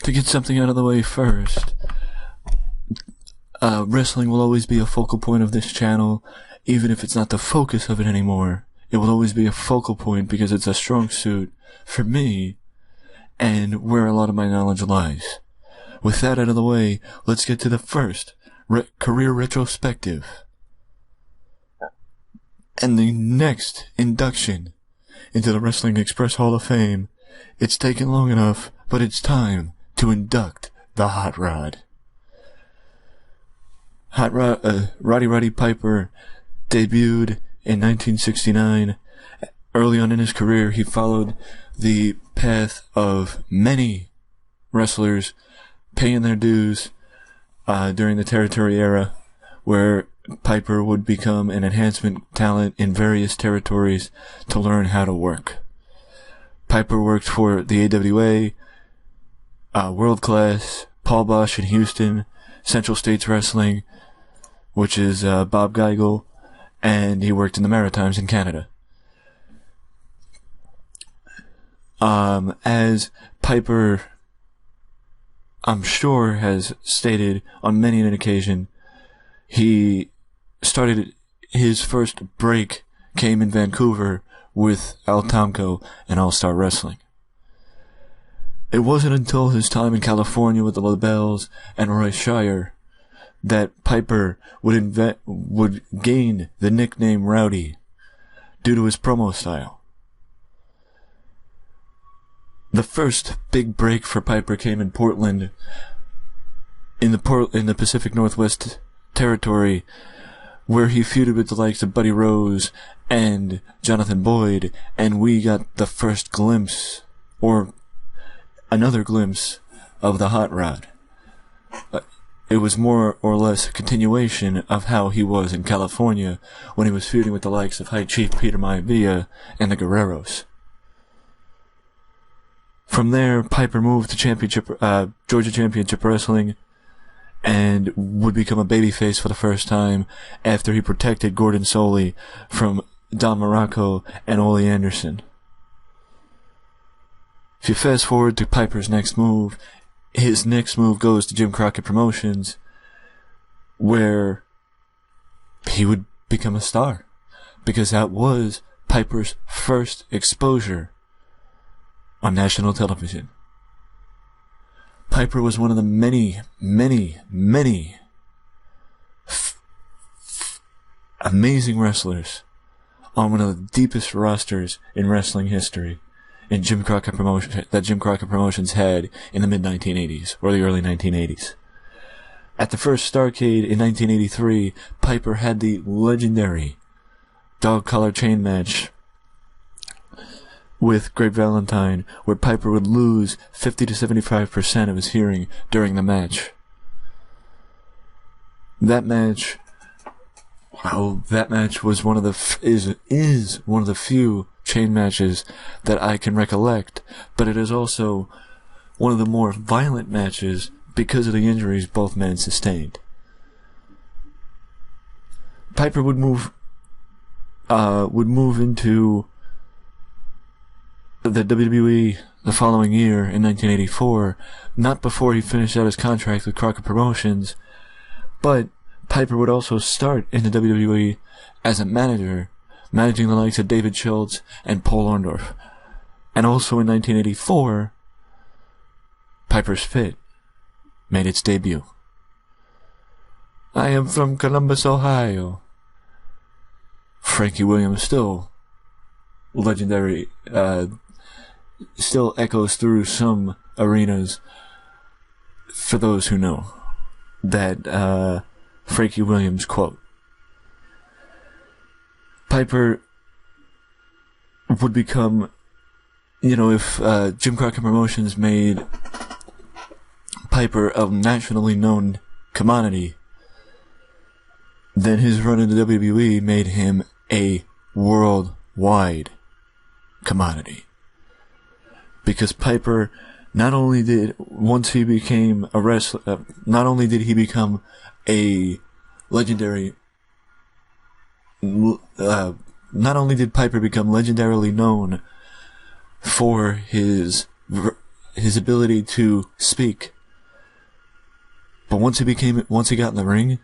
To get something out of the way first, wrestling will always be a focal point of this channel, even if it's not the focus of it anymore. It will always be a focal point because it's a strong suit for me and where a lot of my knowledge lies. With that out of the way, let's get to the first career retrospective. And the next induction into the Wrestling Express Hall of Fame. It's taken long enough, but it's time to induct the Hot Rod. Roddy Piper debuted in 1969. Early on in his career, he followed the path of many wrestlers paying their dues during the Territory era, where Piper would become an enhancement talent in various territories to learn how to work. Piper worked for the AWA, World Class, Paul Bosch in Houston, Central States Wrestling, which is Bob Geigel, and he worked in the Maritimes in Canada. As Piper, I'm sure, has stated on many an occasion, he started his first break came in Vancouver with Al Tomko and All-Star Wrestling. It wasn't until his time in California with the LaBelles and Roy Shire that Piper would gain the nickname Rowdy due to his promo style. The first big break for Piper came in Portland, in the Pacific Northwest Territory, where he feuded with the likes of Buddy Rose and Jonathan Boyd, and we got the first glimpse, or another glimpse, of the Hot Rod. It was more or less a continuation of how he was in California when he was feuding with the likes of High Chief Peter Maivia and the Guerreros. From there, Piper moved to Georgia Championship Wrestling and would become a babyface for the first time after he protected Gordon Soley from Don Morocco and Ole Anderson. If you fast forward to Piper's next move, his next move goes to Jim Crockett Promotions, where he would become a star, because that was Piper's first exposure on national television. Piper was one of the many amazing wrestlers on one of the deepest rosters in wrestling history that Jim Crockett Promotions had in the mid-1980s or the early 1980s. At the first Starrcade in 1983, Piper had the legendary dog collar chain match with Great Valentine, where Piper would lose 50 to 75% of his hearing during the match. That match was one of the is one of the few chain matches that I can recollect, but it is also one of the more violent matches because of the injuries both men sustained. Piper would move into the WWE the following year in 1984, not before he finished out his contract with Crockett Promotions, but Piper would also start in the WWE as a manager, managing the likes of David Schultz and Paul Orndorff. And also in 1984, Piper's Fit made its debut. I am from Columbus, Ohio. Frankie Williams still legendary, still echoes through some arenas for those who know that Frankie Williams quote. Piper would become, if Jim Crockett Promotions made Piper a nationally known commodity, then his run in the WWE made him a worldwide commodity. Because Piper, not only did he become a legendary, not only did Piper become legendarily known for his his ability to speak. But once he got in the ring,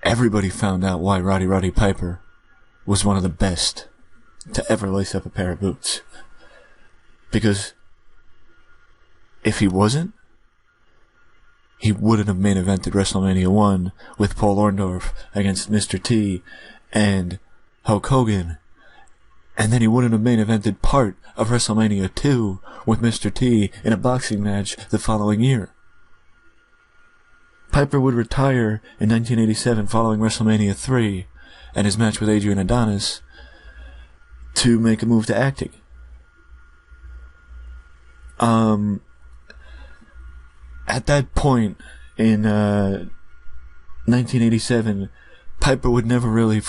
everybody found out why Roddy Piper was one of the best to ever lace up a pair of boots. Because if he wasn't, he wouldn't have main evented WrestleMania 1 with Paul Orndorff against Mr. T and Hulk Hogan. And then he wouldn't have main evented part of WrestleMania 2 with Mr. T in a boxing match the following year. Piper would retire in 1987 following WrestleMania 3 and his match with Adrian Adonis to make a move to acting. At that point in 1987, Piper would never really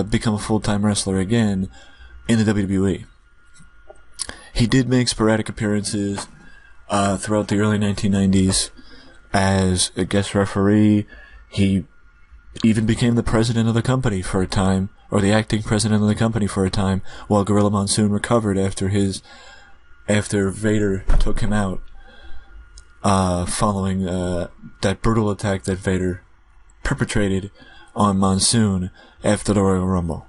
become a full-time wrestler again in the WWE. He did make sporadic appearances throughout the early 1990s as a guest referee. He even became the president of the company for a time, or the acting president of the company for a time, while Gorilla Monsoon recovered after Vader took him out, following that brutal attack that Vader perpetrated on Monsoon after the Royal Rumble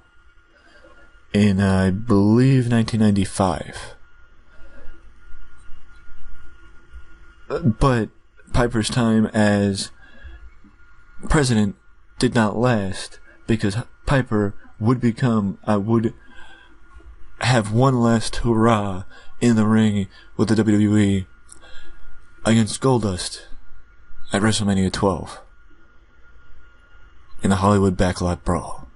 in, I believe, 1995. But Piper's time as president did not last, because Piper would have one last hurrah in the ring with the WWE against Goldust at WrestleMania 12 in the Hollywood Backlot Brawl.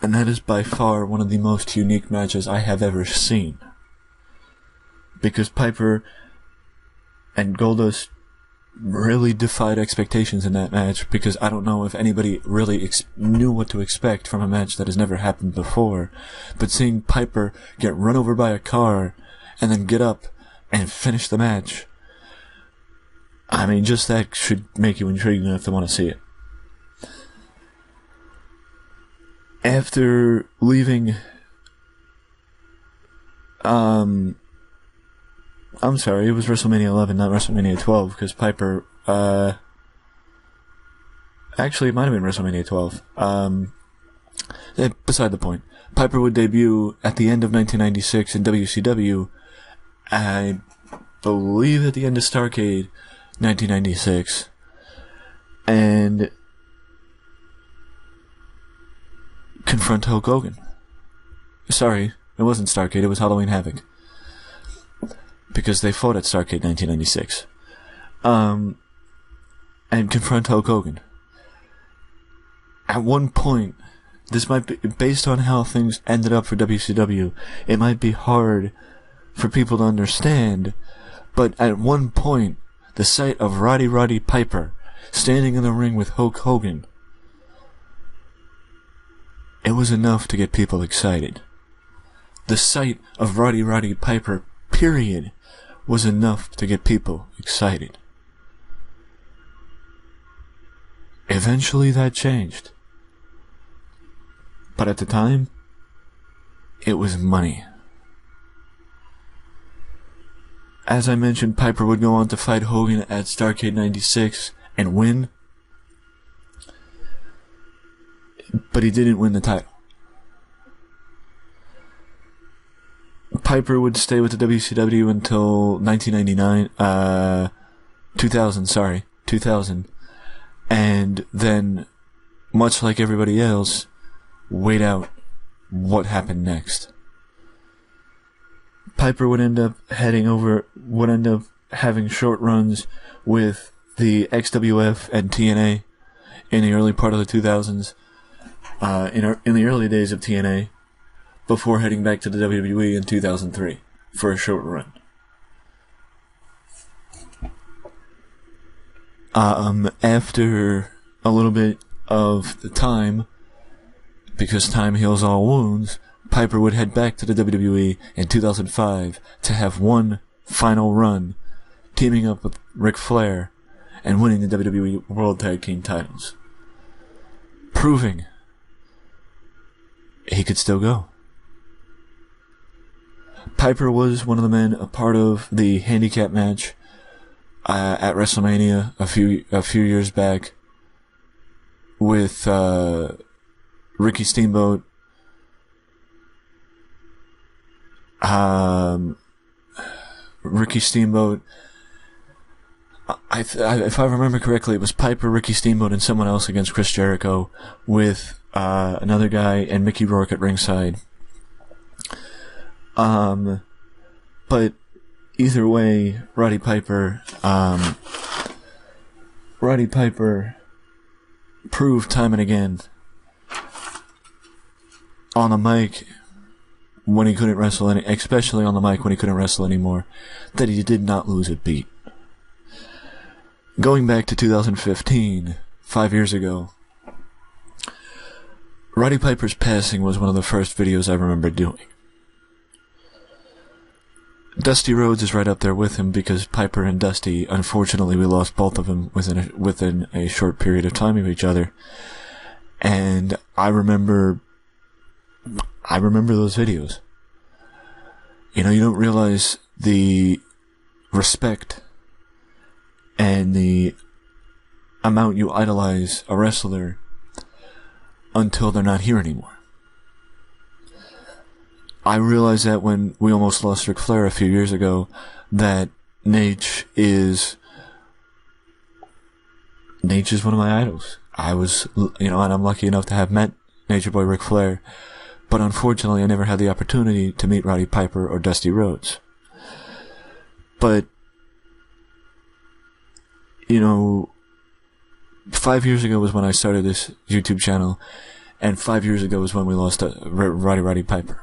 And that is by far one of the most unique matches I have ever seen, because Piper and Goldust really defied expectations in that match, because I don't know if anybody really knew what to expect from a match that has never happened before. But seeing Piper get run over by a car and then get up and finish the match, I mean, just that should make you intrigued enough to want to see it. After leaving, I'm sorry, it was WrestleMania 11, not WrestleMania 12, because Piper, actually, it might have been WrestleMania 12. Beside the point. Piper would debut at the end of 1996 in WCW, I believe at the end of Starrcade 1996, and confront Hulk Hogan. Sorry, it wasn't Starrcade, it was Halloween Havoc, because they fought at Starrcade 1996. And confront Hulk Hogan. At one point, this might be, based on how things ended up for WCW, it might be hard for people to understand, but at one point, the sight of Roddy Piper standing in the ring with Hulk Hogan, it was enough to get people excited. The sight of Roddy Piper, period, was enough to get people excited. Eventually that changed. But at the time, it was money. As I mentioned, Piper would go on to fight Hogan at Starrcade 96 and win. But he didn't win the title. Piper would stay with the WCW until 2000, and then, much like everybody else, wait out what happened next. Piper would end up having short runs with the XWF and TNA in the early part of the 2000s, in the early days of TNA, before heading back to the WWE in 2003 for a short run. After a little bit of the time, because time heals all wounds, Piper would head back to the WWE in 2005 to have one final run, teaming up with Ric Flair and winning the WWE World Tag Team titles, proving he could still go. Piper was one of the men, a part of the handicap match at WrestleMania a few years back with Ricky Steamboat, if I remember correctly, it was Piper, Ricky Steamboat, and someone else against Chris Jericho, with another guy and Mickey Rourke at ringside. But either way, Roddy Piper proved time and again on the mic when he couldn't wrestle, especially on the mic when he couldn't wrestle anymore, that he did not lose a beat. Going back to 2015, 5 years ago, Roddy Piper's passing was one of the first videos I remember doing. Dusty Rhodes is right up there with him because Piper and Dusty, unfortunately, we lost both of them within a short period of time of each other. And I remember those videos. You know, you don't realize the respect and the amount you idolize a wrestler until they're not here anymore. I realized that when we almost lost Ric Flair a few years ago, that Nate is one of my idols. And I'm lucky enough to have met Nature Boy Ric Flair, but unfortunately I never had the opportunity to meet Roddy Piper or Dusty Rhodes. But, 5 years ago was when I started this YouTube channel, and 5 years ago was when we lost Roddy Piper.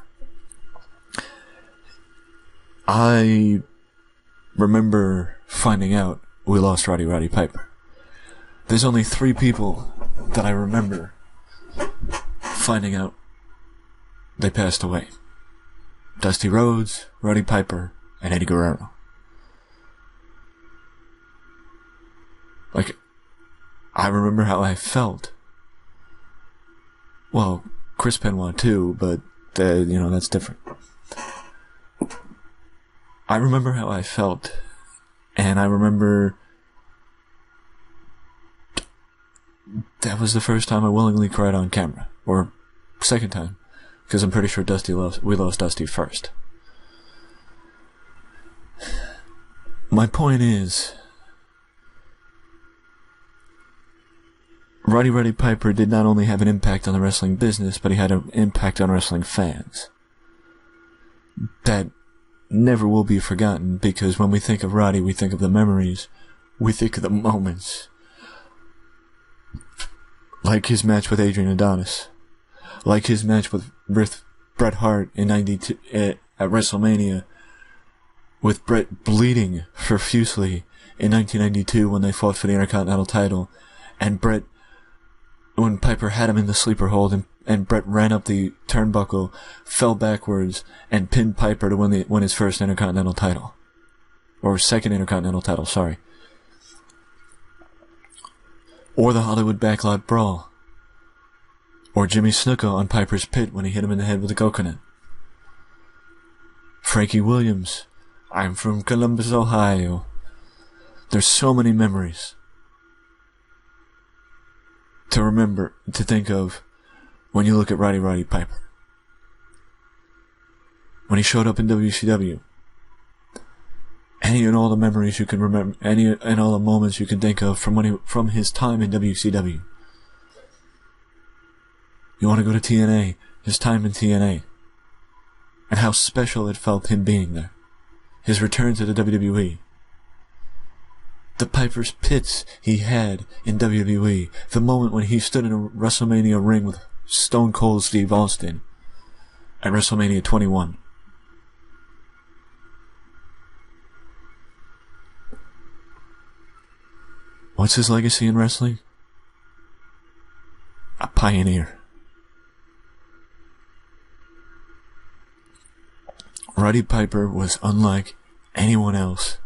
I remember finding out we lost Roddy Piper. There's only 3 people that I remember finding out they passed away. Dusty Rhodes, Roddy Piper, and Eddie Guerrero. I remember how I felt. Well, Chris Benoit too, but, that's different. I remember how I felt, and I remember that was the first time I willingly cried on camera, or second time, because I'm pretty sure we lost Dusty first. My point is, Roddy Piper did not only have an impact on the wrestling business, but he had an impact on wrestling fans that never will be forgotten, because when we think of Roddy, we think of the memories, we think of the moments. Like his match with Adrian Adonis. Like his match with Bret Hart in '92 at WrestleMania, with Bret bleeding profusely in 1992 when they fought for the Intercontinental title, and Bret, when Piper had him in the sleeper hold, and Bret ran up the turnbuckle, fell backwards, and pinned Piper to win his first Intercontinental title. Or second Intercontinental title, sorry. Or the Hollywood Backlot Brawl. Or Jimmy Snuka on Piper's pit when he hit him in the head with a coconut. Frankie Williams, I'm from Columbus, Ohio. There's so many memories to remember, to think of, when you look at Roddy Piper. When he showed up in WCW. Any and all the memories you can remember, any and all the moments you can think of from his time in WCW. You want to go to TNA, his time in TNA. And how special it felt him being there. His return to the WWE. The Piper's pits he had in WWE. The moment when he stood in a WrestleMania ring with Stone Cold Steve Austin at WrestleMania 21. What's his legacy in wrestling? A pioneer. Roddy Piper was unlike anyone else,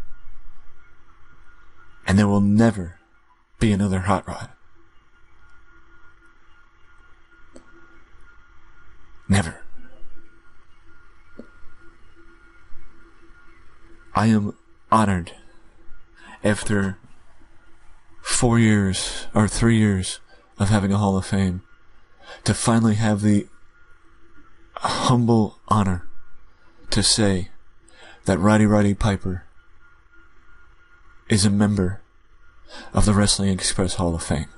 and there will never be another Hot Rod. Never. I am honored, after 4 years, or 3 years, of having a Hall of Fame, to finally have the humble honor to say that Roddy Piper is a member of the Wrestling Express Hall of Fame.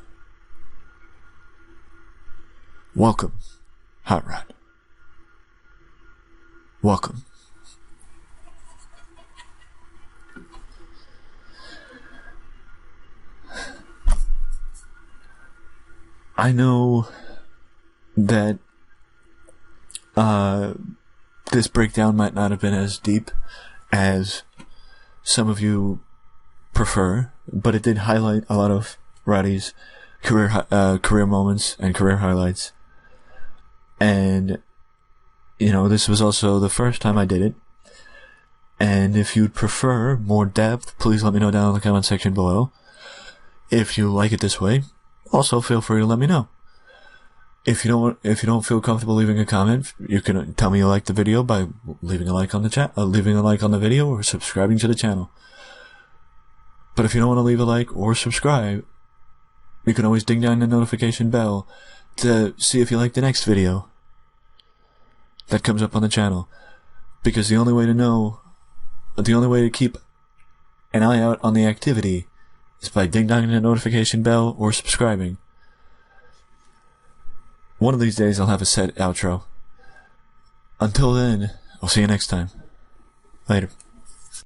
Welcome, Hot Rod. Welcome. I know that this breakdown might not have been as deep as some of you prefer, but it did highlight a lot of Roddy's career moments and career highlights. And, you know, this was also the first time I did it. And if you'd prefer more depth, please let me know down in the comment section below. If you like it this way, also feel free to let me know. If you don't feel comfortable leaving a comment, you can tell me you like the video by leaving a like on the video, or subscribing to the channel. But if you don't want to leave a like or subscribe, you can always ding down the notification bell to see if you like the next video that comes up on the channel. Because the only way to keep an eye out on the activity is by ding donging the notification bell or subscribing. One of these days I'll have a set outro. Until then, I'll see you next time. Later.